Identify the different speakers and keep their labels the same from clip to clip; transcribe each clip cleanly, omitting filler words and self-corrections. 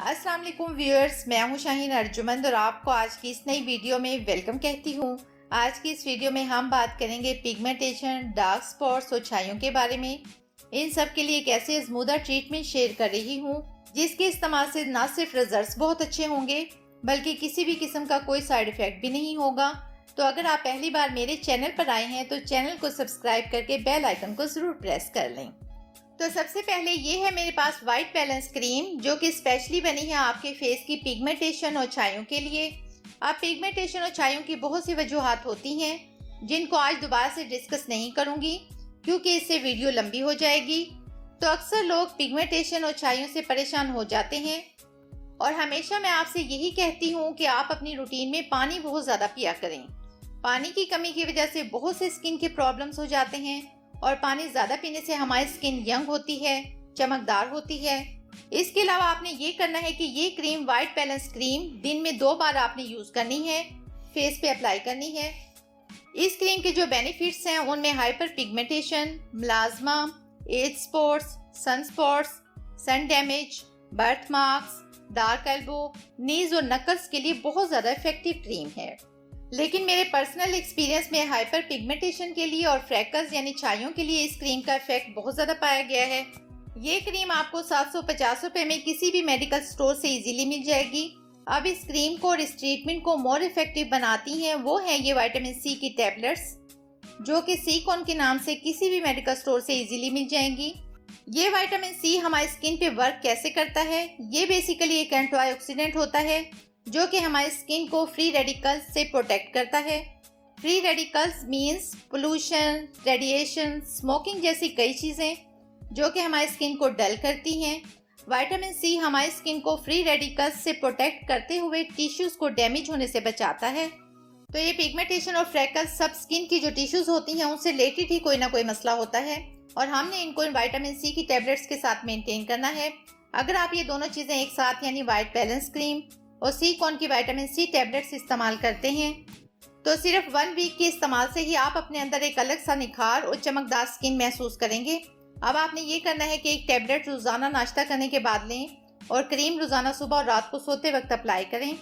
Speaker 1: अस्सलाम वालेकुम व्यूअर्स, मैं हूं शाहीन अर्जुमंद और आपको आज की इस नई वीडियो में वेलकम कहती हूं। आज की इस वीडियो में हम बात करेंगे पिगमेंटेशन, डार्क स्पॉट्स और छाइयों के बारे में। इन सब के लिए एक ऐसे स्मूदर ट्रीटमेंट शेयर कर रही हूं जिसके इस्तेमाल से न सिर्फ रिजल्ट्स बहुत अच्छे होंगे बल्कि किसी भी किस्म का कोई साइड इफेक्ट भी नहीं होगा। तो अगर आप पहली बार मेरे चैनल पर आए हैं तो चैनल को सब्सक्राइब करके बेल आइकन को जरूर प्रेस कर लें। तो सबसे पहले ये है मेरे पास वाइट बैलेंस क्रीम जो कि स्पेशली बनी है आपके फेस की पिगमेंटेशन और छाइयों के लिए। अब पिगमेंटेशन और छाइयों की बहुत सी वजूहात होती हैं जिनको आज दोबारा से डिस्कस नहीं करूंगी क्योंकि इससे वीडियो लंबी हो जाएगी। तो अक्सर लोग पिगमेंटेशन और छाइयों से परेशान हो जाते हैं और हमेशा मैं आपसे यही कहती हूँ कि आप अपनी रूटीन में पानी बहुत ज़्यादा पिया करें। पानी की कमी की वजह से बहुत से स्किन के प्रॉब्लम्स हो जाते हैं और पानी ज़्यादा पीने से हमारी स्किन यंग होती है, चमकदार होती है। इसके अलावा आपने ये करना है कि ये क्रीम वाइट बैलेंस क्रीम दिन में 2 बार आपने यूज़ करनी है, फेस पे अप्लाई करनी है। इस क्रीम के जो बेनिफिट्स हैं उनमें hyper pigmentation, melasma, age spots, sun spots, sun damage, birth marks, dark elbow, knees और नकल्स के लिए बहुत ज़्यादा इफेक्टिव क्रीम है। लेकिन मेरे पर्सनल एक्सपीरियंस में हाइपर पिगमेंटेशन के लिए और फ्रैकल्स यानी छाइयों के लिए इस क्रीम का इफेक्ट बहुत ज़्यादा पाया गया है। ये क्रीम आपको 750 रुपये में किसी भी मेडिकल स्टोर से इजीली मिल जाएगी। अब इस क्रीम को और इस ट्रीटमेंट को मोर इफेक्टिव बनाती हैं वो है ये विटामिन सी की टैबलेट्स जो कि सीकॉन के नाम से किसी भी मेडिकल स्टोर से इजीली मिल जाएंगी। ये विटामिन सी हमारी स्किन पे वर्क कैसे करता है? ये बेसिकली एक एंटीऑक्सीडेंट होता है जो कि हमारी स्किन को फ्री रेडिकल्स से प्रोटेक्ट करता है। Free radicals means pollution, radiation, smoking जैसी कई चीज़ें जो कि हमारी स्किन को डल करती हैं। विटामिन सी हमारी स्किन को फ्री रेडिकल्स से प्रोटेक्ट करते हुए टिश्यूज़ को डैमेज होने से बचाता है। तो ये पिगमेंटेशन और फ्रैकल्स सब स्किन की जो टिश्यूज़ होती हैं उनसे रिलेटेड ही कोई ना कोई मसला होता है और हमने इनको विटामिन सी की टैबलेट्स के साथ मेंटेन करना है। अगर आप ये दोनों चीज़ें एक साथ यानी वाइट बैलेंस क्रीम और सीकॉन की विटामिन सी टैबलेट्स इस्तेमाल करते हैं तो सिर्फ 1 वीक के इस्तेमाल से ही आप अपने अंदर एक अलग सा निखार और चमकदार स्किन महसूस करेंगे। अब आपने ये करना है कि एक टैबलेट रोज़ाना नाश्ता करने के बाद लें और क्रीम रोज़ाना सुबह और रात को सोते वक्त अप्लाई करें।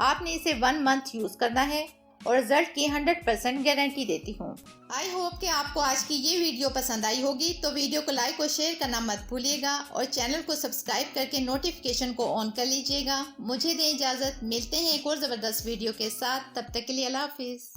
Speaker 1: आपने इसे 1 मंथ यूज़ करना है और रिजल्ट की 100% गारंटी देती हूँ। आई होप कि आपको आज की ये वीडियो पसंद आई होगी। तो वीडियो को लाइक और शेयर करना मत भूलिएगा और चैनल को सब्सक्राइब करके नोटिफिकेशन को ऑन कर लीजिएगा। मुझे दें इजाज़त, मिलते हैं एक और ज़बरदस्त वीडियो के साथ। तब तक के लिए अल्लाह हाफिज़।